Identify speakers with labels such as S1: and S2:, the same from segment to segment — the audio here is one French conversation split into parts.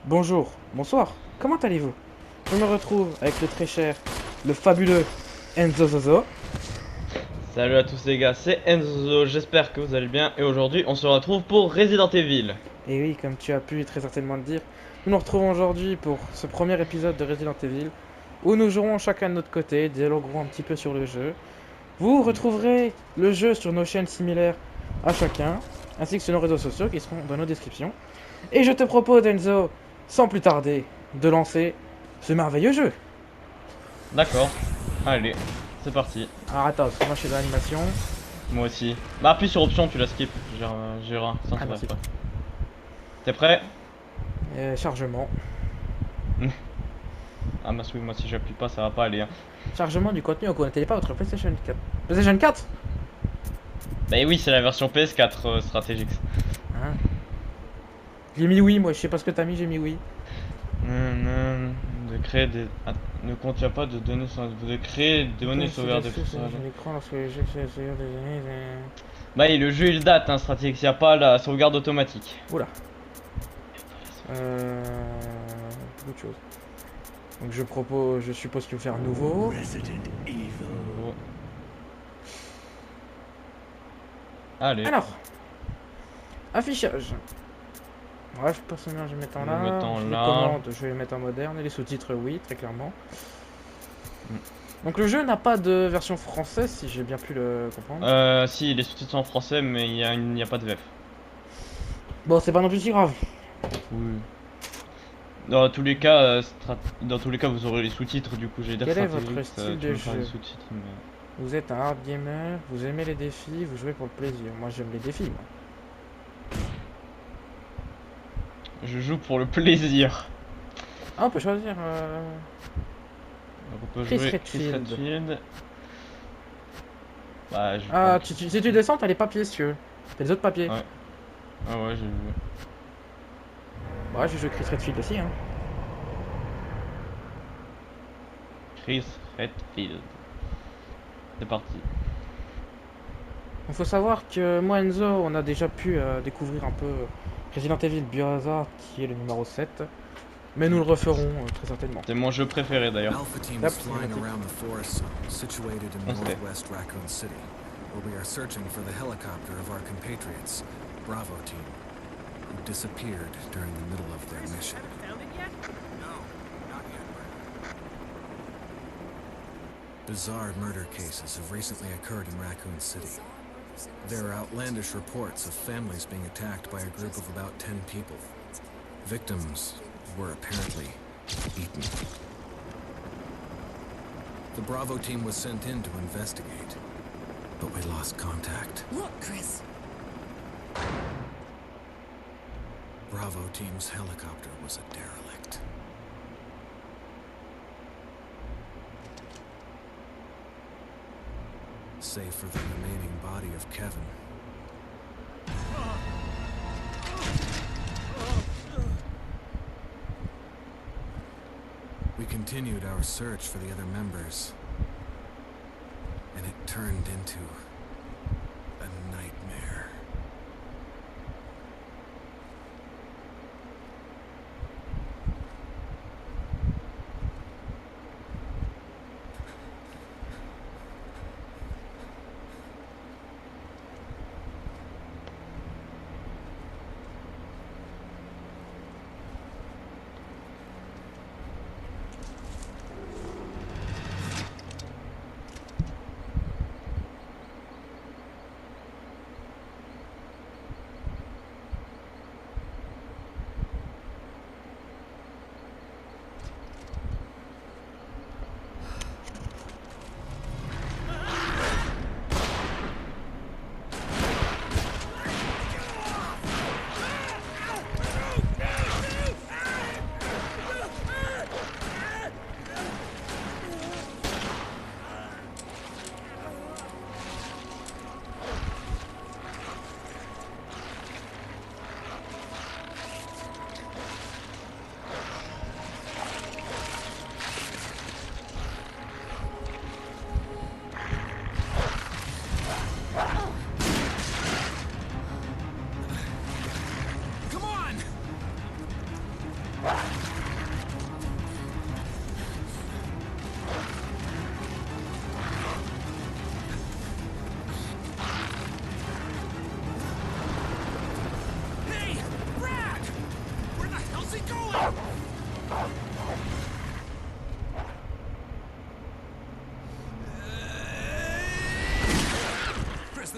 S1: Bonjour, bonsoir, comment allez-vous? Je me retrouve avec le très cher, le fabuleux Enzo Zozo.
S2: Salut à tous les gars, c'est Enzo, j'espère que vous allez bien et aujourd'hui on se retrouve pour Resident Evil.
S1: Et oui, comme tu as pu très certainement le dire, nous nous retrouvons aujourd'hui pour ce premier épisode de Resident Evil où nous jouerons chacun de notre côté, dialoguerons un petit peu sur le jeu. Vous retrouverez le jeu sur nos chaînes similaires à chacun, ainsi que sur nos réseaux sociaux qui seront dans nos descriptions. Et je te propose, Enzo, sans plus tarder, de lancer ce merveilleux jeu.
S2: D'accord, allez, c'est parti.
S1: Alors attends, parce que moi je suis dans l'animation.
S2: Moi aussi. Bah appuie sur option, tu la skip, j'irai, sans
S1: Ah,
S2: te
S1: merci.
S2: faire. T'es prêt?
S1: Chargement.
S2: Ah bah oui, moi si j'appuie pas ça va pas aller. Hein.
S1: Chargement du contenu au connectez pas votre PlayStation 4. PlayStation 4
S2: Bah oui, c'est la version PS4 Strategix.
S1: Hein. J'ai mis oui, moi je sais pas ce que t'as mis, j'ai mis oui.
S2: De créer des... Ah, ne contient pas de données de créer des données sauvegardées pour ça.
S1: L'écran lorsque le jeu fait des données.
S2: Bah et le jeu il date, hein, Strategix, y a pas la sauvegarde automatique.
S1: Oula. Beaucoup de choses. Donc je suppose qu'il faut faire nouveau.
S2: Nouveau. Allez.
S1: Alors, affichage. Bref, personnage je vais mettre en là.
S2: Mettons
S1: Les
S2: là.
S1: commandes, je vais les mettre en moderne. Et les sous-titres, oui, très clairement. Donc le jeu n'a pas de version française, si j'ai bien pu le comprendre.
S2: Si, les sous-titres sont en français, mais il y a pas de VF.
S1: Bon, c'est pas non plus si grave.
S2: Oui. Dans tous les cas, vous aurez les sous-titres. Du coup, j'ai
S1: Quel est votre
S2: stratégique,
S1: style
S2: tu
S1: de
S2: peux faire les
S1: jeu?
S2: sous-titres, mais...
S1: Vous êtes un hard gamer, vous aimez les défis, vous jouez pour le plaisir. Moi j'aime les défis, moi.
S2: Je joue pour le plaisir.
S1: Ah, on peut choisir.
S2: Donc on peut
S1: Chris
S2: jouer
S1: Redfield.
S2: Chris Redfield. Bah, je vais
S1: Ah,
S2: prendre-
S1: si tu descends, t'as les papiers, si tu veux. T'as les autres papiers.
S2: Ouais. Ah ouais, j'ai vu.
S1: Ouais, je joue Chris Redfield aussi, hein.
S2: Chris Redfield. C'est parti.
S1: Il faut savoir que moi, Enzo, on a déjà pu découvrir un peu Resident Evil Biohazard, qui est le numéro 7. Mais nous le referons très certainement.
S2: C'est mon jeu préféré d'ailleurs.
S3: Alpha team
S1: Yep,
S3: is flying around the forest zone situated in
S2: Okay.
S3: northwest Raccoon City, where we are searching for the helicopter of our compatriots, Bravo team, who disappeared during the middle of their mission. Bizarre murder cases have recently occurred in Raccoon City. There are outlandish reports of families being attacked by a group of about 10 people. Victims were apparently eaten. The Bravo team was sent in to investigate, but we lost contact.
S4: Look, Chris.
S3: Bravo team's helicopter was a derelict. Save for the remaining body of Kevin. We continued our search for the other members, and it turned into a nightmare.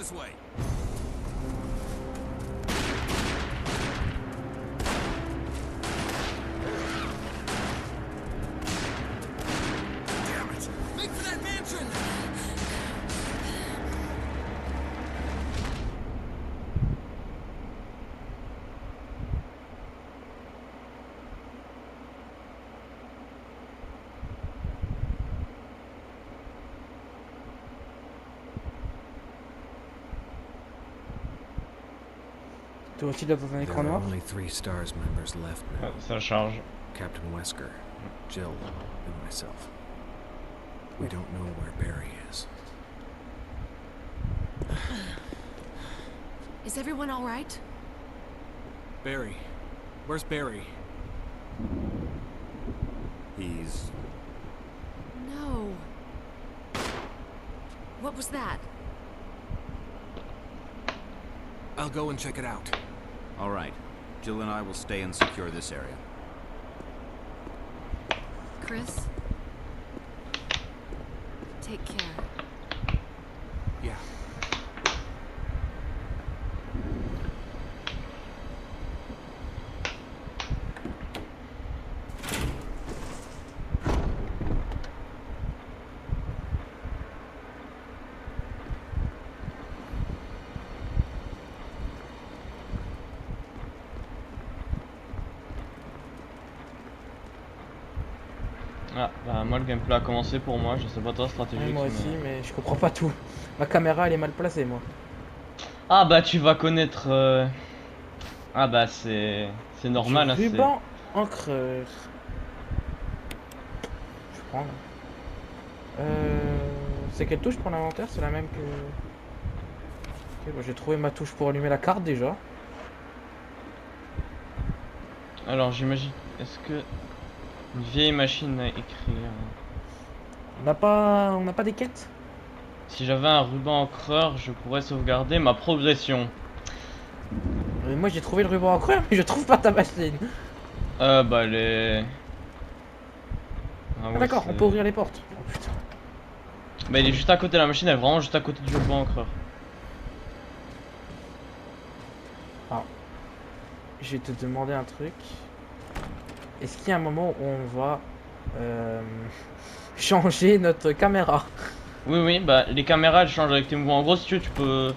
S3: this way. Damn it! Make for that mansion!
S1: Toi aussi là dans un
S3: There
S1: écran
S3: are
S1: noir.
S3: only 3 STARS members left now.
S2: Ça charge.
S3: Captain Wesker, Jill, and myself. We don't know where Barry is.
S4: Is everyone all right?
S3: Barry? Where's Barry? He's...
S4: No. What was that?
S3: I'll go and check it out.
S5: All right. Jill and I will stay and secure this area.
S4: Chris? Take care.
S3: Yeah.
S2: Ah, bah moi le gameplay a commencé pour moi, je sais pas toi
S1: Ouais,
S2: stratégique.
S1: moi
S2: mais-
S1: aussi, mais je comprends pas tout. Ma caméra elle est mal placée, moi.
S2: Ah bah tu vas connaître... Ah bah c'est normal. Hein,
S1: Du
S2: c'est-
S1: ruban encreur. Je prends là. C'est quelle touche pour l'inventaire? C'est la même que... Ok, bah, j'ai trouvé ma touche pour allumer la carte déjà.
S2: Alors j'imagine... Est-ce que... Une vieille machine à écrire...
S1: On n'a pas des quêtes?
S2: Si j'avais un ruban encreur, je pourrais sauvegarder ma progression.
S1: Moi j'ai trouvé le ruban encreur, mais je trouve pas ta machine.
S2: Bah les...
S1: Ah,
S2: ouais,
S1: d'accord,
S2: c'est-
S1: on peut ouvrir les portes. Oh putain.
S2: Bah il est juste à côté de la machine, elle est vraiment juste à côté du ruban encreur.
S1: Je vais te demander un truc. Est-ce qu'il y a un moment où on va changer notre caméra?
S2: Oui oui, bah les caméras elles changent avec tes mouvements. En gros si tu veux, tu peux...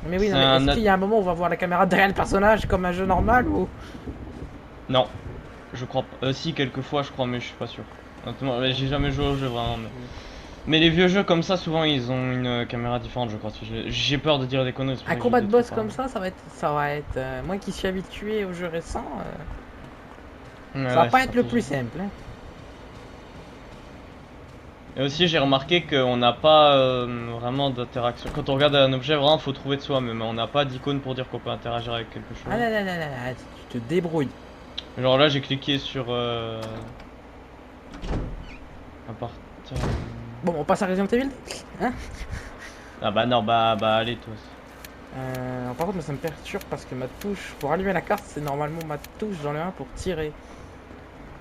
S1: Mais oui, non,
S2: C'est
S1: mais
S2: un
S1: est-ce qu'il y a un moment où on va voir la caméra derrière le personnage comme un jeu normal ou...
S2: Non, je crois pas. Si, quelquefois je crois, mais je suis pas sûr. Honnêtement, mais j'ai jamais joué au jeu vraiment. Mais les vieux jeux comme ça, souvent ils ont une caméra différente, je crois. J'ai peur de dire des conneries. c'est pour
S1: Un
S2: ça que
S1: combat
S2: je
S1: de
S2: dis des
S1: boss
S2: trucs
S1: comme ça va être moi qui suis habitué aux jeux récents,
S2: pareils. Ouais,
S1: ça va
S2: ouais,
S1: pas
S2: c'est
S1: être le
S2: stratégique.
S1: plus simple. Hein.
S2: Et aussi, j'ai remarqué qu'on n'a pas vraiment d'interaction. Quand on regarde un objet, vraiment, faut trouver de soi-même. On n'a pas d'icône pour dire qu'on peut interagir avec quelque chose.
S1: Ah là là là là là, tu te débrouilles.
S2: Genre là, j'ai cliqué sur. À partir.
S1: Bon, on passe à Resident Evil. Hein?
S2: Ah bah non, bah allez, toi.
S1: Par contre, moi, ça me perturbe parce que ma touche pour allumer la carte, c'est normalement ma touche dans le 1 pour tirer.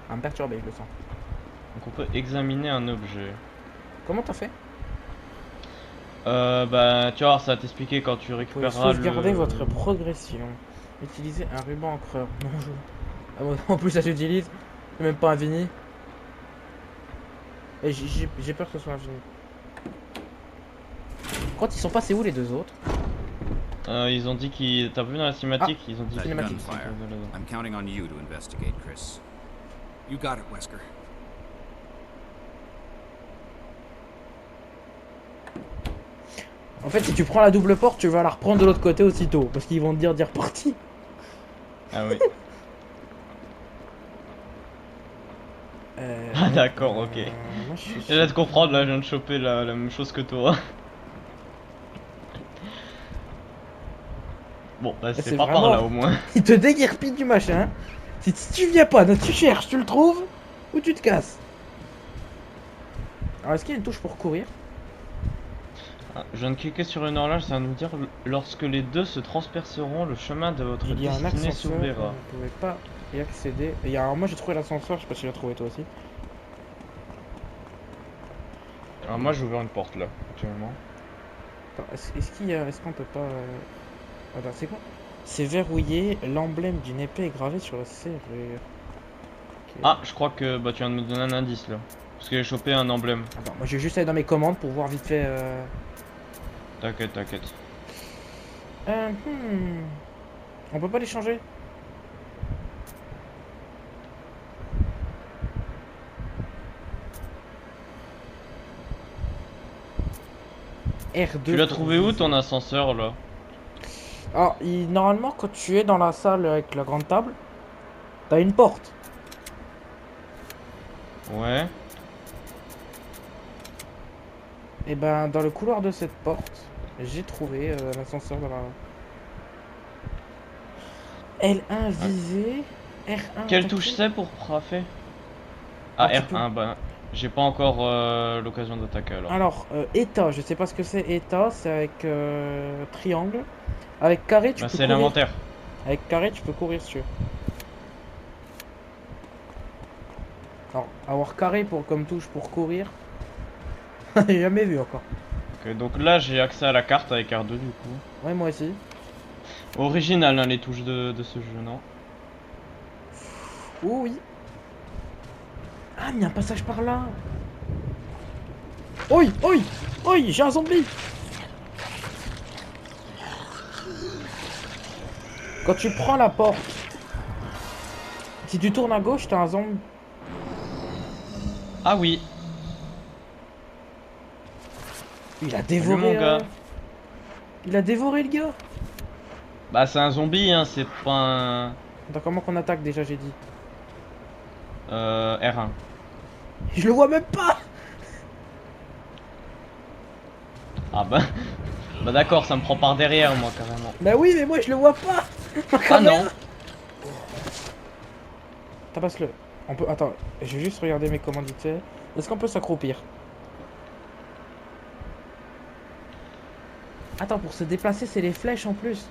S1: Ça va me perturber, je le sens.
S2: Donc on peut examiner un objet.
S1: Comment t'as fait?
S2: Bah tu vois, ça va t'expliquer quand tu
S1: Vous pouvez
S2: récupéreras
S1: sauvegarder
S2: le...
S1: votre progression. Utilisez un ruban encreur. Non, ah, bon, en plus, ça s'utilise. C'est même pas infini. Et j'ai peur que ce soit infini. Quand ils sont passés où les deux autres?
S2: Ils ont dit qu'ils... T'as vu dans la cinématique, ils ont dit
S5: That
S2: qu'ils...
S1: cinématique.
S5: gunfire. I'm counting on you to investigate, Chris.
S3: You got it, Wesker.
S1: En fait, si tu prends la double porte, tu vas la reprendre de l'autre côté aussitôt. Parce qu'ils vont te dire d'y repartir.
S2: Ah oui.
S1: Euh,
S2: Ah d'accord, ok.
S1: moi, je suis...
S2: Je viens de comprendre, là, je viens de choper la même chose que toi. Bon, bah
S1: c'est
S2: c'est pas
S1: vraiment-
S2: par là au moins.
S1: Il te déguerpille du machin. Si tu viens pas, donc tu cherches, tu le trouves, ou tu te casses. Alors, est-ce qu'il y a une touche pour courir?
S2: Ah, je viens de cliquer sur une horloge, ça va nous dire lorsque les deux se transperceront, le chemin de votre
S1: Il y a un
S2: destinée
S1: ascenseur,
S2: s'ouvrira.
S1: vous ne pouvez pas y accéder. Et il y a... moi j'ai trouvé l'ascenseur, je sais pas si tu l'as trouvé toi aussi.
S2: Alors moi j'ai ouvert une porte là, actuellement.
S1: Attends, est-ce qu'on peut pas... Attends, c'est quoi? C'est verrouillé, l'emblème d'une épée est gravé sur la serrure. Ok.
S2: Ah, je crois que bah, tu viens de me donner un indice là. Parce que j'ai chopé un emblème.
S1: Attends, moi je vais juste aller dans mes commandes pour voir vite fait...
S2: T'inquiète, t'inquiète.
S1: Hmm. On peut pas les changer? R2
S2: Tu l'as
S1: pour
S2: trouvé où
S1: viser.
S2: ton ascenseur là?
S1: Ah, normalement, quand tu es dans la salle avec la grande table, t'as une porte.
S2: Ouais.
S1: Et ben, dans le couloir de cette porte, j'ai trouvé l'ascenseur dans la... L1 visé, R1
S2: Quelle
S1: attaqué.
S2: touche c'est pour frapper? Ah,
S1: Ah, tu
S2: R1, bah. J'ai pas encore l'occasion d'attaquer alors.
S1: Alors, état, je sais pas ce que c'est. État, c'est avec triangle. Avec carré, tu
S2: Bah,
S1: peux
S2: c'est
S1: courir.
S2: l'inventaire.
S1: Avec carré, tu peux courir sur. Alors, avoir carré pour, comme touche pour courir. J'ai jamais vu encore.
S2: Ok, donc là j'ai accès à la carte avec R2 du coup.
S1: Ouais, moi aussi.
S2: Original hein, les touches de ce jeu, non?
S1: Oh oui. Ah, mais il y a un passage par là. Oi, oi, oi, j'ai un zombie. Quand tu prends la porte, si tu tournes à gauche, t'as un zombie.
S2: Ah oui.
S1: Il a
S2: Salut,
S1: dévoré.
S2: mon gars.
S1: Il a dévoré le gars.
S2: Bah c'est un zombie hein, c'est pas un...
S1: Attends, comment qu'on attaque déjà, j'ai dit.
S2: R1.
S1: Je le vois même pas.
S2: Ah bah... Bah d'accord, ça me prend par derrière moi carrément.
S1: Bah oui, mais moi je le vois pas.
S2: Ah non.
S1: Tabasse-le. On peut. Attends, je vais juste regarder mes commandes vite fait. Est-ce qu'on peut s'accroupir? Attends, pour se déplacer, c'est les flèches en plus.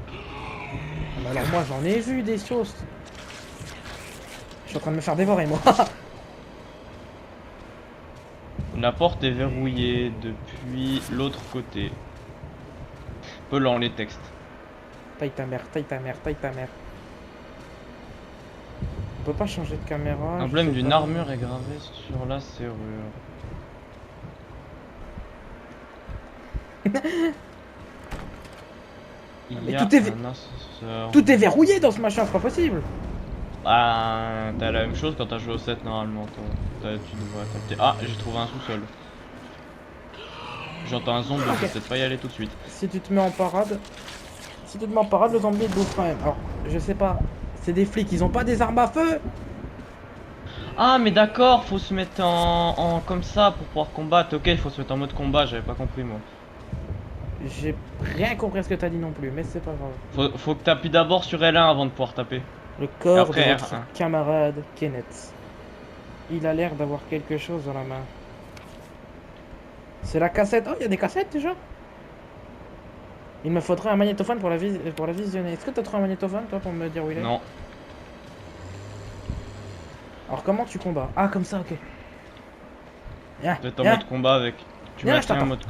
S1: Ah bah alors moi j'en ai vu des choses. Je suis en train de me faire dévorer moi.
S2: La porte est verrouillée depuis l'autre côté. Peu lent les textes.
S1: Taille ta mère, taille ta mère, taille ta mère. On peut pas changer de caméra.
S2: L'emblème
S1: je sais
S2: d'une
S1: pas.
S2: armure est gravé sur la serrure. Il
S1: Mais
S2: y a
S1: tout est
S2: un ascenseur.
S1: Tout est verrouillé dans ce machin, c'est pas possible.
S2: Bah, t'as la même chose quand t'as joué au 7 normalement. Toi. Tu devrais capter. Ah, j'ai trouvé un sous-sol. J'entends un zombie, je vais peut-être pas y aller tout de suite.
S1: Si tu te mets en parade. Si tu te mets en parade, le zombie il bouffe quand même. Alors, je sais pas. C'est des flics, ils ont pas des armes à feu.
S2: Ah, mais d'accord, faut se mettre en comme ça pour pouvoir combattre. Ok, il faut se mettre en mode combat, j'avais pas compris moi.
S1: J'ai rien compris à ce que t'as dit non plus, mais c'est pas grave.
S2: Faut que t'appuies d'abord sur L1 avant de pouvoir taper.
S1: Le corps
S2: après,
S1: de votre
S2: R1.
S1: camarade Kenneth. Il a l'air d'avoir quelque chose dans la main. C'est la cassette. Oh, il y a des cassettes déjà. Il me faudrait un magnétophone pour la visionner. Est-ce que t'as trouvé un magnétophone toi pour me dire où il est?
S2: Non.
S1: Alors comment tu combats? Ah, comme ça, ok. Viens,
S2: Peut-être en
S1: viens.
S2: mode combat avec. Tu
S1: Viens, je
S2: maintiens en
S1: t'attends.
S2: mode.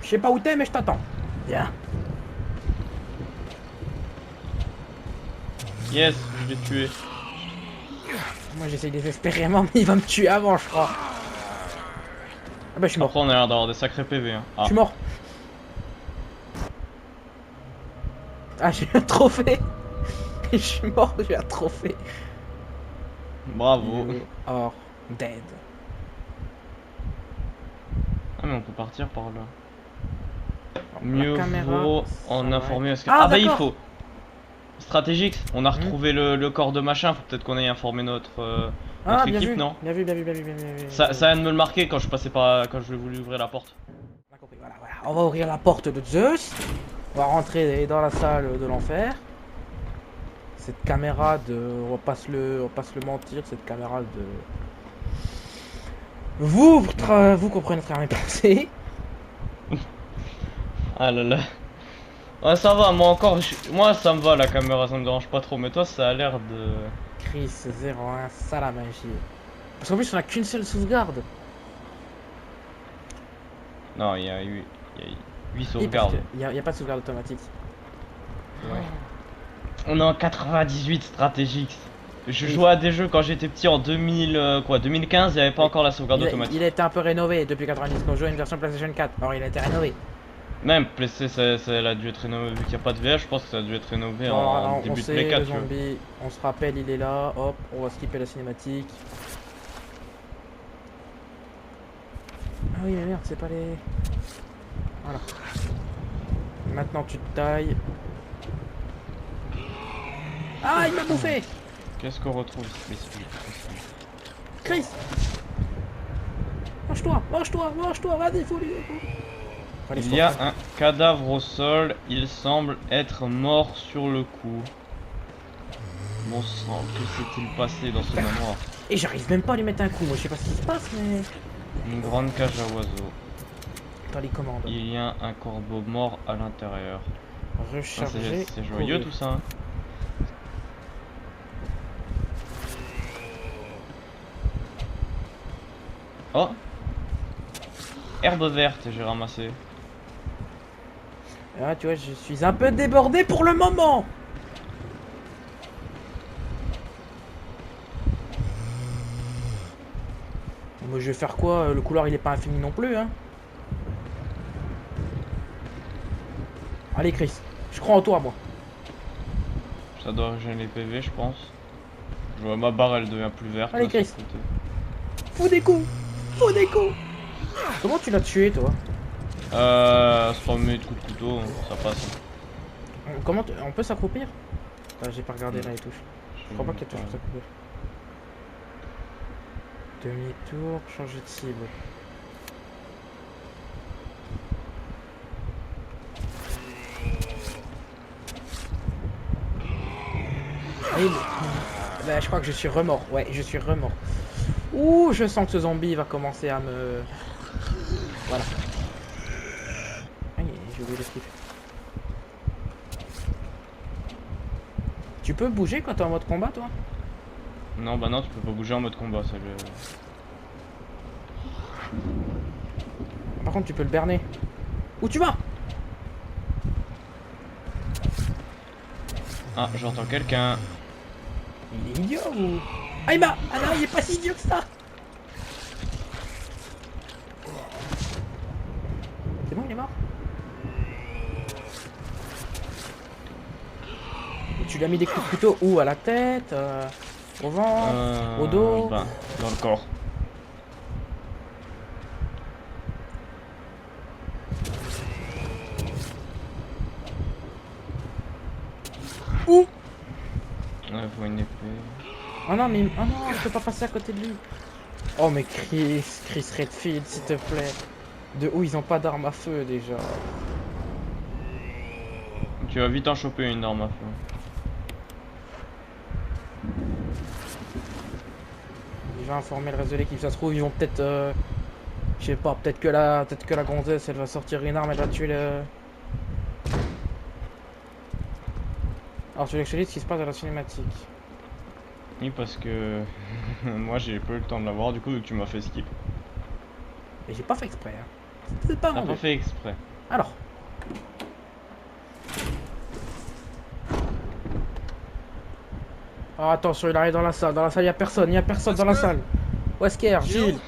S1: Je sais pas où t'es, mais je t'attends. Viens.
S2: Yes, je l'ai tué.
S1: Moi j'essaye désespérément, mais il va me tuer avant, je crois. Ah bah je suis mort.
S2: Après, on a l'air d'avoir des sacrés PV. Hein.
S1: Je
S2: Ah.
S1: suis mort. Ah, j'ai eu un trophée. Je suis mort, j'ai un trophée.
S2: Bravo.
S1: You are dead.
S2: Ah, mais on peut partir par là.
S1: Alors,
S2: Mieux
S1: la caméra,
S2: vaut
S1: ça
S2: en
S1: va
S2: informer.
S1: être-
S2: Ah, bah il
S1: d'accord.
S2: faut. Stratégique, on a retrouvé le corps de machin. Faut peut-être qu'on aille informer notre
S1: Ah, bien
S2: équipe,
S1: vu.
S2: non?
S1: Bien vu, bien vu, bien vu, bien vu, bien vu.
S2: Ça vient de me le marquer quand je passais par. Quand je voulais ouvrir la porte.
S1: On a compris, voilà, voilà. On va ouvrir la porte de Zeus. On va rentrer dans la salle de l'enfer. Cette caméra de... on va pas se le mentir, cette caméra de... Vous comprenez très bien mes pensées.
S2: Ah là là. Ouais, ça va, moi encore. Moi, ça me va la caméra, ça me dérange pas trop. Mais toi, ça a l'air de.
S1: Chris 01, ça la magie. Parce qu'en plus, on a qu'une seule sauvegarde.
S2: Non, il y a 8
S1: Oui, parce
S2: sauvegardes.
S1: qu'il y a pas de sauvegarde automatique. Ouais.
S2: On est en 98 stratégiques. Je
S1: Oui.
S2: jouais à des jeux quand j'étais petit en 2015, il n'y avait pas
S1: Oui.
S2: encore la sauvegarde automatique.
S1: Il a été un peu rénové depuis 90 qu'on joue à une version PlayStation 4. Alors il a été rénové.
S2: Même PC, ça a dû être rénové, vu qu'il n'y a pas de VR, je pense que ça a dû être rénové
S1: Bon,
S2: en
S1: alors, on
S2: début de
S1: sait,
S2: Play 4,
S1: le
S2: tu vois.
S1: zombie, on se rappelle, il est là. Hop, on va skipper la cinématique. Ah oui, mais merde, c'est pas les... Voilà. Maintenant, tu te tailles. Ah, il m'a bouffé!
S2: Qu'est-ce qu'on retrouve ici?
S1: Chris! Mange-toi, vas-y, faut lui. Allez,
S2: Il y a un cadavre au sol, il semble être mort sur le coup. Bon sang, que s'est-il passé dans ce manoir?
S1: Et j'arrive même pas à lui mettre un coup, moi je sais pas ce qui se passe, mais...
S2: Une grande cage à oiseaux.
S1: Dans les commandes.
S2: Il y a un corbeau mort à l'intérieur. Ah,
S1: Recharger.
S2: c'est joyeux tout ça. Hein. Oh! Herbe verte, j'ai ramassé.
S1: Ah, tu vois, je suis un peu débordé pour le moment. Moi, je vais faire quoi? Le couloir, il est pas infini non plus, hein. Allez, Chris, je crois en toi, moi.
S2: Ça doit régénérer les PV, je pense. Je vois ma barre, elle devient plus verte.
S1: Allez,
S2: là, sur le
S1: Chris.
S2: côté.
S1: Fous des coups. Comment tu l'as tué, toi?
S2: Se remet de coups de couteau, ça passe.
S1: Comment on peut s'accroupir? J'ai pas regardé là les touches. Je crois pas qu'il y a touche
S2: Ouais.
S1: pour s'accroupir. Demi-tour, changer de cible. Allez, bah, je crois que je suis remords. Ouais, je suis remords. Ouh, je sens que ce zombie va commencer à me... Voilà. Aïe, j'ai oublié l'esquive. Tu peux bouger quand t'es en mode combat, toi?
S2: Non, bah non, tu peux pas bouger en mode combat, ça le...
S1: Par contre, tu peux le berner. Où tu vas?
S2: Ah, j'entends quelqu'un.
S1: Il est idiot ou... Ah, il m'a... Ah non, il est pas si idiot que ça. C'est bon, il est mort. Et tu lui as mis des coups de couteau où? À la tête, au ventre, au dos.
S2: Bah, dans le corps.
S1: Où?
S2: Ouais, faut une épée.
S1: Oh non, mais... Oh non, je peux pas passer à côté de lui. Oh, mais Chris Redfield, s'il te plaît. De où ils ont pas d'armes à feu, déjà.
S2: Tu vas vite en choper une arme à feu.
S1: Je vais informer le reste de l'équipe. Ça se trouve, ils vont peut-être... Je sais pas, peut-être que la gonzesse, elle va sortir une arme, elle va tuer le... Alors, tu veux que je te dise ce qui se passe dans la cinématique?
S2: Oui, parce que moi j'ai pas eu le temps de l'avoir, du coup, vu que tu m'as fait skip.
S1: Et j'ai pas fait exprès, hein. C'est pas
S2: T'as
S1: mon
S2: pas
S1: but.
S2: fait exprès.
S1: Alors. Ah, attention, il arrive dans la salle. Dans la salle, il y a personne dans la salle. Wesker, Gilles.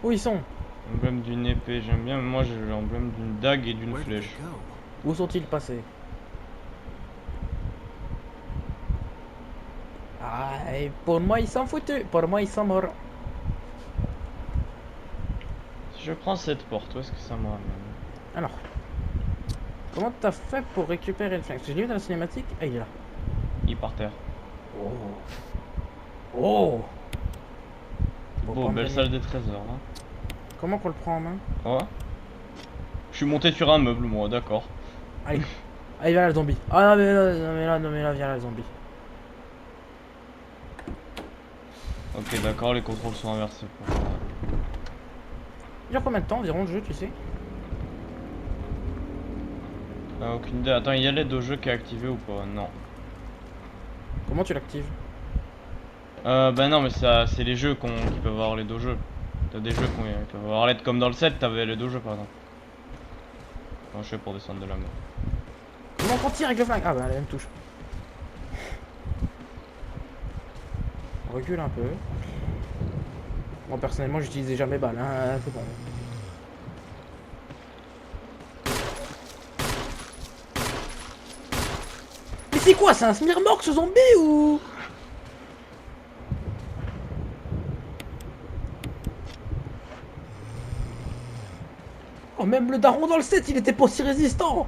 S1: Où ils sont?
S2: Emblème d'une épée, j'aime bien, mais moi j'ai l'emblème d'une dague et d'une
S3: Where did
S2: flèche.
S3: they go?
S1: Où sont-ils passés? Ah, et pour moi, ils sont foutus. Pour moi, ils sont morts.
S2: Si je prends cette porte, où est-ce que ça me ramène?
S1: Alors. Comment t'as fait pour récupérer le flingue? Parce que je l'ai vu dans la cinématique. Ah, il est là.
S2: Il est par terre.
S1: Oh. Bon,
S2: Beau,
S1: pas me
S2: belle
S1: gagner.
S2: salle des trésors. Hein.
S1: Comment qu'on le prend en main?
S2: Oh. Je suis monté sur un meuble, moi, d'accord.
S1: Allez. Allez, viens là, le zombie. Ah non, mais là, non, mais là, non, mais là, viens là, le zombie.
S2: Ok, d'accord, les contrôles sont inversés.
S1: Il dure combien de temps environ le jeu, tu sais?
S2: Aucune idée. Attends, il y a l'aide au jeu qui est activée ou pas? Non.
S1: Comment tu l'actives?
S2: Bah non, mais ça, c'est les jeux qui peuvent avoir les deux jeux. T'as des jeux qui peuvent avoir l'aide, comme dans le 7, t'avais les deux jeux par exemple. Comment je fais pour descendre de la mort?
S1: Comment on tire avec le flingue? Ah bah la même touche. On recule un peu. Moi personnellement j'utilisais jamais balle, hein, c'est bon. Mais c'est quoi? C'est un Smirmork ce zombie ou? Oh, même le daron dans le set il était pas aussi résistant.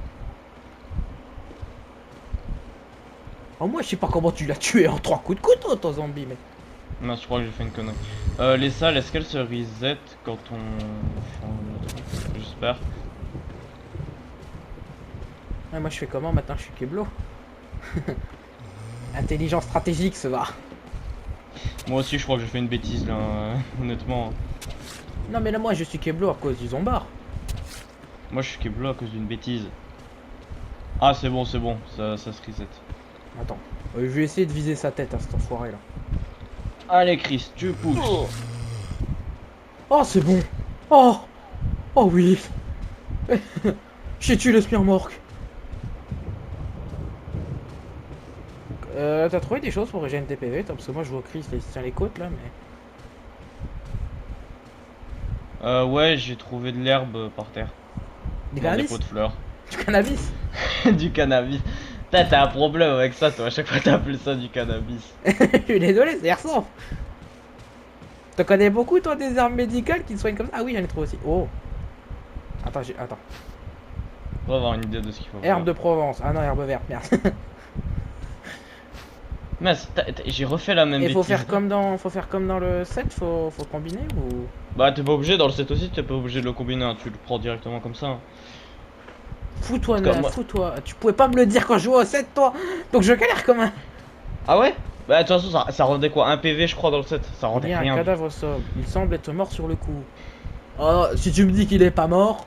S1: Oh, moi je sais pas comment tu l'as tué en 3 coups de couteau ton zombie mais...
S2: Non, je crois que j'ai fait une connerie. Les salles, est-ce qu'elles se reset quand on change le truc? J'espère.
S1: Ouais, moi je fais comment maintenant? Je suis Keblo. Intelligence stratégique ça va.
S2: Moi aussi, je crois que j'ai fait une bêtise là, honnêtement.
S1: Non mais là moi je suis Keblo à cause du zombard.
S2: Moi, je suis Keblo à cause d'une bêtise. Ah, c'est bon, ça se reset.
S1: Attends, je vais essayer de viser sa tête à cet enfoiré là.
S2: Allez, Chris, tu pousses.
S1: Oh c'est bon. Oh. Oh oui. J'ai tué le Smirmork. T'as trouvé des choses pour régénérer tes PV? Parce que moi je vois Chris il se tient les côtes là mais...
S2: Ouais, j'ai trouvé de l'herbe par terre.
S1: Du
S2: Dans des
S1: cannabis?
S2: pots de fleurs.
S1: Du cannabis?
S2: Du cannabis. T'as un problème avec ça, toi. À chaque fois, t'appelles ça du cannabis.
S1: Je suis désolé, c'est airsoft. T'en connais beaucoup toi des herbes médicales qui soignent comme ça? Ah oui j'en ai trouvé aussi. Oh. Attends, attends.
S2: On va avoir une idée de ce qu'il faut
S1: Herbe
S2: faire.
S1: de Provence. Ah non, herbe verte, merde.
S2: Mais j'ai refait la même
S1: Et
S2: bêtise.
S1: faut faire comme dans le set, faut combiner ou...
S2: Bah, t'es pas obligé, dans le set aussi, t'es pas obligé de le combiner, hein. Tu le prends directement comme ça.
S1: Fous-toi,
S2: Comme moi.
S1: fous-toi. Tu pouvais pas me le dire quand je jouais au set, toi. Donc je galère comme un...
S2: Ah ouais? Bah, de toute façon, ça rendait quoi? 1 PV, je crois, dans le set. Ça
S1: Il
S2: rendait
S1: y a un
S2: rien.
S1: cadavre au sol. Il semble être mort sur le coup. Oh, si tu me dis qu'il est pas mort,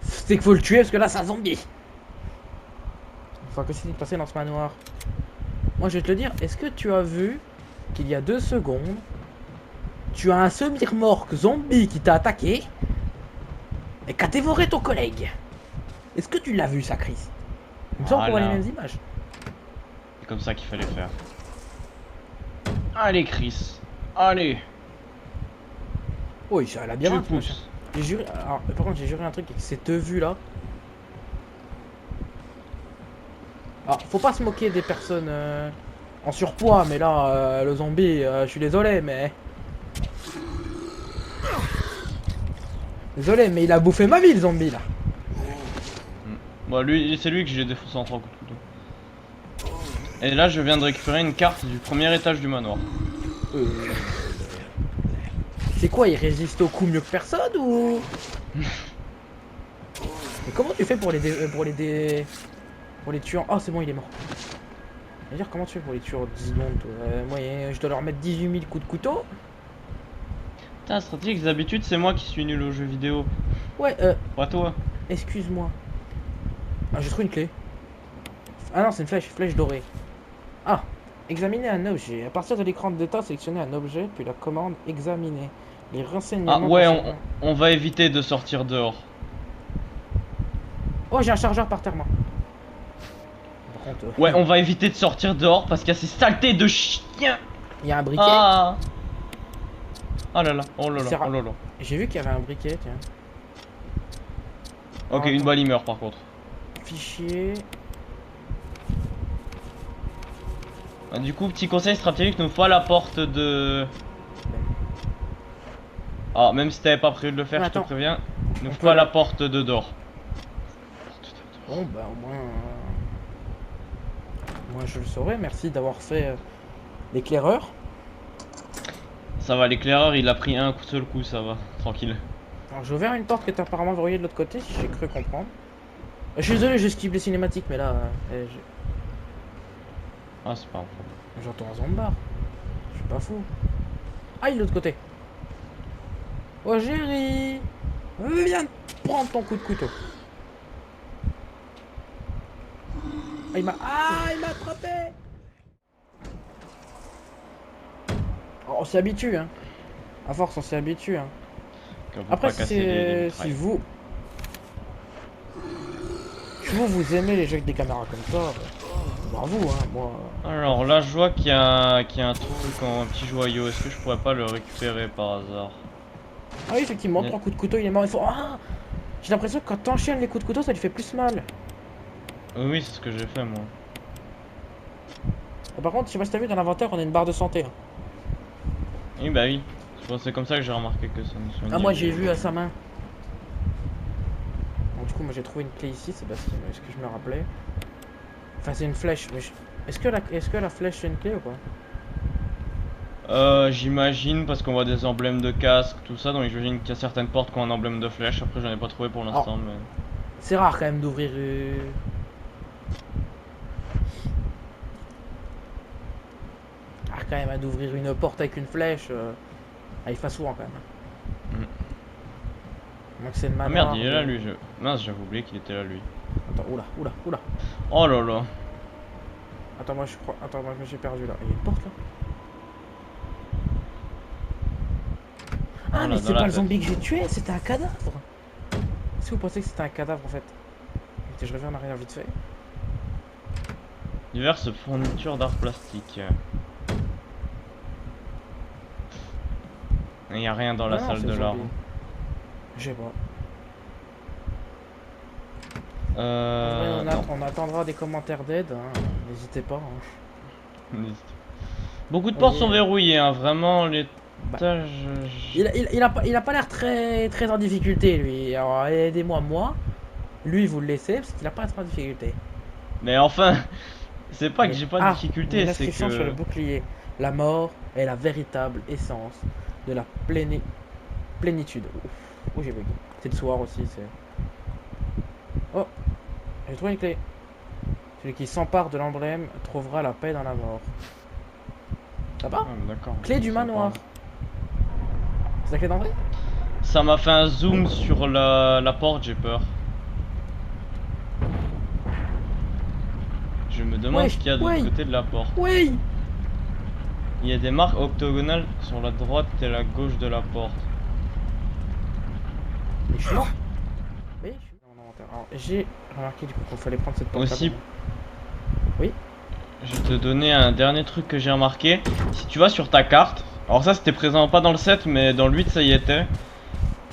S1: c'est qu'il faut le tuer parce que là c'est un zombie. Enfin, que s'est-il passé dans ce manoir? Moi je vais te le dire, est-ce que tu as vu qu'il y a 2 secondes, tu as un semi-remorque zombie qui t'a attaqué et qu'a dévoré ton collègue? Est-ce que tu l'as vu ça, Chris? Il me semble qu'on voit les
S2: Voilà.
S1: mêmes images.
S2: C'est comme ça qu'il fallait faire. Allez, Chris. Allez.
S1: Oui, c'est un
S2: Tu
S1: labyrinthe. machin.
S2: pousses.
S1: J'ai juré. Alors, par contre, j'ai juré un truc avec cette vue là. Alors, faut pas se moquer des personnes en surpoids, mais là, le zombie, je suis désolé, mais. Désolé, mais il a bouffé ma vie, le zombie là.
S2: Bon, c'est lui que j'ai défoncé en 3 coups de couteau. Et là, je viens de récupérer une carte du premier étage du manoir.
S1: C'est quoi, il résiste au coup mieux que personne ou. Mais comment tu fais pour les tuer en... Oh, c'est bon, il est mort. Je veux dire, comment tu fais pour les tuer en 10 secondes, toi? Moi, je dois leur mettre 18 000 coups de couteau.
S2: Putain, stratégique, d'habitude, c'est moi qui suis nul aux jeux vidéo.
S1: Ouais,
S2: Pas toi.
S1: excuse-moi. Ah, j'ai trouvé une clé. Ah non, c'est une flèche dorée. Ah, examiner un objet. À partir de l'écran de d'état, sélectionnez un objet, puis la commande examiner. Les renseignements.
S2: Ah ouais,
S1: concernant-
S2: on va éviter de sortir dehors.
S1: Oh, j'ai un chargeur par terre, moi. Par contre,
S2: Ouais, on va éviter de sortir dehors parce qu'il y a ces saletés de chiens.
S1: il y a un briquet.
S2: Ah. Ah là là, oh là là,
S1: C'est
S2: oh là là.
S1: J'ai vu qu'il y avait un briquet, tiens.
S2: Ok,
S1: Ah,
S2: une balle il meurt par contre.
S1: Fichier.
S2: Ah, du coup, petit conseil stratégique, n'ouvre pas la porte de... Ah, même si t'avais pas prévu de le faire, je te
S1: Attends.
S2: préviens. N'ouvre
S1: peut
S2: pas
S1: la-
S2: la porte de dehors.
S1: Bon, bah au moins. Moi je le saurais, merci d'avoir fait l'éclaireur.
S2: Ça va, l'éclaireur il a pris un seul coup, ça va, tranquille.
S1: Alors j'ai ouvert une porte que t'as apparemment verrouillée de l'autre côté, si j'ai cru comprendre. Je suis désolé, j'ai skip les cinématiques, mais là.
S2: Ah, c'est pas un problème.
S1: J'entends un zombard. Je suis pas fou. Ah, il est de l'autre côté. Oh, Jerry! Viens prendre ton coup de couteau. Ah, il m'a attrapé! on s'y habitue, hein. À force, on s'y habitue, hein.
S2: Qu'on peut
S1: Après,
S2: pas casser les
S1: si
S2: mitrailles.
S1: vous aimez les jeux avec des caméras comme ça, bravo, hein. Moi,
S2: Alors là, je vois qu'il y a un truc en petit joyau. Est-ce que je pourrais pas le récupérer par hasard?
S1: ah oui, effectivement,
S2: Mais-
S1: 3 coups de couteau, il est mort. Il faut. Ah, j'ai l'impression que quand t'enchaînes les coups de couteau, ça lui fait plus mal.
S2: Oui, c'est ce que j'ai fait moi.
S1: Et par contre, je sais pas si t'as vu dans l'inventaire, on a une barre de santé, hein.
S2: Oui, bah oui. C'est comme ça que j'ai remarqué que ça nous soignait.
S1: Ah, moi j'ai vu à sa main. Bon, du coup, moi j'ai trouvé une clé ici, c'est ce que je me rappelais. Enfin, c'est une flèche. Mais est-ce que la flèche c'est une clé ou pas?
S2: J'imagine parce qu'on voit des emblèmes de casque, tout ça, donc j'imagine qu'il y a certaines portes qui ont un emblème de flèche. Après, j'en ai pas trouvé pour l'instant, mais.
S1: C'est rare quand même d'ouvrir. Rare quand même d'ouvrir une porte avec une flèche. Ah, il fait souvent quand même. Donc c'est le
S2: Ah
S1: manoir.
S2: merde, il est là lui. Mince, j'avais oublié qu'il était là lui.
S1: Attends, oula.
S2: Oh là là.
S1: Attends, moi je crois. Attends, moi je me suis perdu là. Il y a une porte là. Ah,
S2: Voilà,
S1: mais
S2: dans
S1: c'est
S2: la
S1: pas le
S2: tête.
S1: zombie que j'ai tué, c'était un cadavre. Est-ce que vous pensez que c'était un cadavre en fait? Écoutez, je reviens en arrière vite fait.
S2: Diverses fournitures d'art plastique. Il n'y a rien dans la
S1: Ah non,
S2: salle
S1: c'est
S2: de
S1: le
S2: l'art.
S1: zombie. Je sais pas.
S2: Euh.
S1: Ouais,
S2: non.
S1: on attendra des commentaires d'aide, hein. N'hésitez pas, hein.
S2: Beaucoup de
S1: On
S2: portes
S1: est-
S2: sont verrouillées, hein. Vraiment, l'étage.
S1: Il a pas l'air très en difficulté lui. Alors aidez-moi moi. Lui vous le laissez parce qu'il a pas trop en difficulté.
S2: Mais enfin, c'est pas que
S1: Mais-
S2: j'ai pas de
S1: une
S2: difficulté, c'est
S1: inscription sur le
S2: que.
S1: bouclier. La mort est la véritable essence de la plénitude. Oh, j'ai bugué. C'est le soir aussi, c'est. Oh, j'ai trouvé une clé. Celui qui s'empare de l'emblème trouvera la paix dans la mort. Ça va?
S2: Ah, d'accord.
S1: Clé du
S2: Ça
S1: manoir.
S2: parle.
S1: C'est la clé d'entrée?
S2: Ça m'a fait un zoom sur la porte, j'ai peur. Je me demande
S1: Ouais,
S2: ce qu'il y a de
S1: ouais.
S2: l'autre côté de la porte.
S1: Oui.
S2: Il y a des marques octogonales sur la droite et la gauche de la porte.
S1: Mais je suis mort. Oui, je suis dans mon inventaire. Alors, j'ai remarqué du coup qu'il fallait prendre cette porte.
S2: Aussi,
S1: Oui.
S2: je vais te donner un dernier truc que j'ai remarqué. Si tu vas sur ta carte, alors ça c'était présent pas dans le 7 mais dans le 8 ça y était.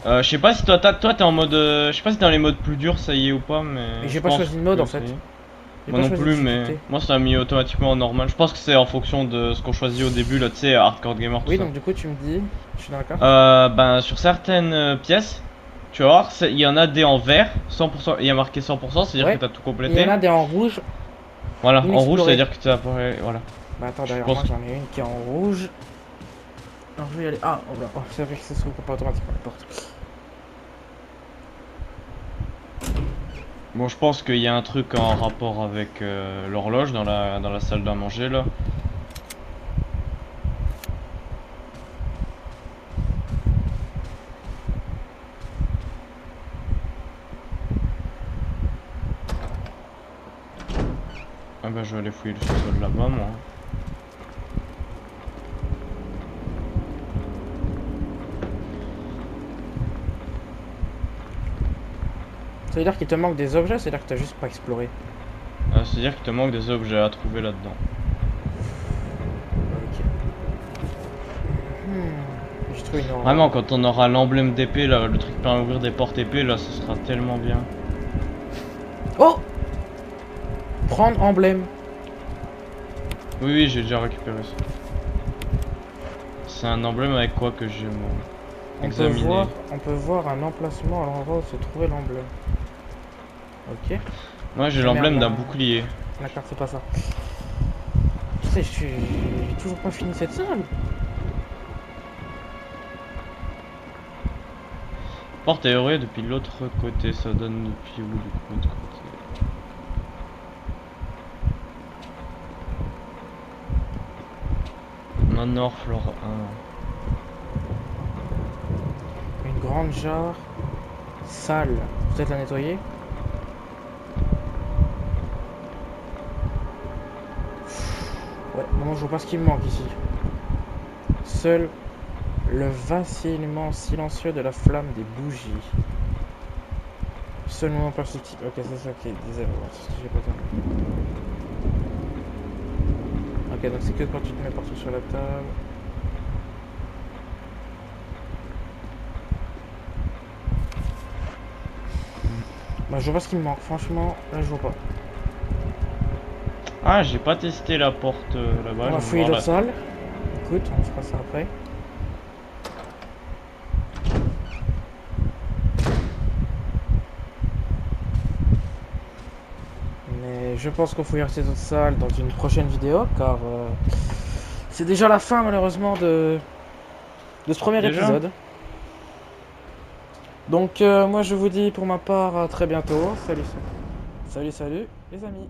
S2: Je sais pas si toi t'es en mode, je sais pas si t'es dans les modes plus durs ça y est ou pas mais.
S1: Et
S2: je
S1: j'ai pas
S2: pense
S1: choisi de mode
S2: que
S1: en fait.
S2: ça y est.
S1: J'ai
S2: Moi
S1: pas
S2: non
S1: choisi de
S2: plus mais
S1: difficulté.
S2: moi ça a mis automatiquement en normal. Je pense que c'est en fonction de ce qu'on choisit au début là, tu sais, hardcore gamer tout
S1: Oui,
S2: ça.
S1: donc du coup tu me dis, je suis dans la carte.
S2: Ben sur certaines pièces, tu vas voir, il y en a des en vert, 100%, il y a marqué 100%, c'est-à-dire
S1: Ouais.
S2: que t'as tout
S1: Et il
S2: complété.
S1: y en a des en rouge.
S2: Voilà, en rouge,
S1: inexplorées.
S2: c'est-à-dire que tu as voilà.
S1: Bah attends,
S2: Je
S1: derrière
S2: pense
S1: moi j'en ai une qui est en rouge. Alors je vais y aller. Ah, oh, là. Oh, c'est vrai que ça s'ouvre pas automatiquement la porte.
S2: Bon, je pense qu'il y a un truc en rapport avec l'horloge dans la salle à manger là. Ah bah je vais aller fouiller le sous-sol là-bas moi.
S1: Ça veut dire qu'il te manque des objets, c'est-à-dire que t'as juste pas exploré.
S2: C'est-à-dire qu'il te manque des objets à trouver là-dedans.
S1: Ok. J'ai trouvé une horloge.
S2: Vraiment, quand on aura l'emblème d'épée là, le truc qui permet d'ouvrir des portes épées là, ce sera tellement bien.
S1: Oh! Prendre emblème.
S2: Oui, oui, j'ai déjà récupéré ça. C'est un emblème avec quoi que j'ai moi examiné.
S1: On peut voir un emplacement à l'endroit où se trouvait l'emblème. Ok.
S2: Moi j'ai
S1: Ah,
S2: l'emblème
S1: merde,
S2: d'un bouclier.
S1: D'accord, c'est pas ça. Tu sais, j'ai toujours pas fini cette salle.
S2: Porte est verrouillée depuis l'autre côté, ça donne depuis où de l'autre côté? Manor Flore 1.
S1: Une grande jarre sale. Peut-être la nettoyer? Ouais, non, je vois pas ce qui me manque ici. seul le vacillement silencieux de la flamme des bougies. Seulement perceptible. Ok, c'est ça qui disait. J'ai pas compris. Ok, donc c'est que quand tu te mets partout sur la table. Bah, je vois pas ce qui me manque, franchement, là je vois pas.
S2: Ah, j'ai pas testé la porte là-bas.
S1: On va
S2: je vais
S1: fouiller
S2: voir
S1: l'autre salle. Écoute, on fera ça après. Mais je pense qu'on fouillera ces autres salles dans une prochaine vidéo, car c'est déjà la fin malheureusement de ce premier
S2: Déjà
S1: épisode. Donc moi je vous dis pour ma part à très bientôt. Salut, salut, salut les amis.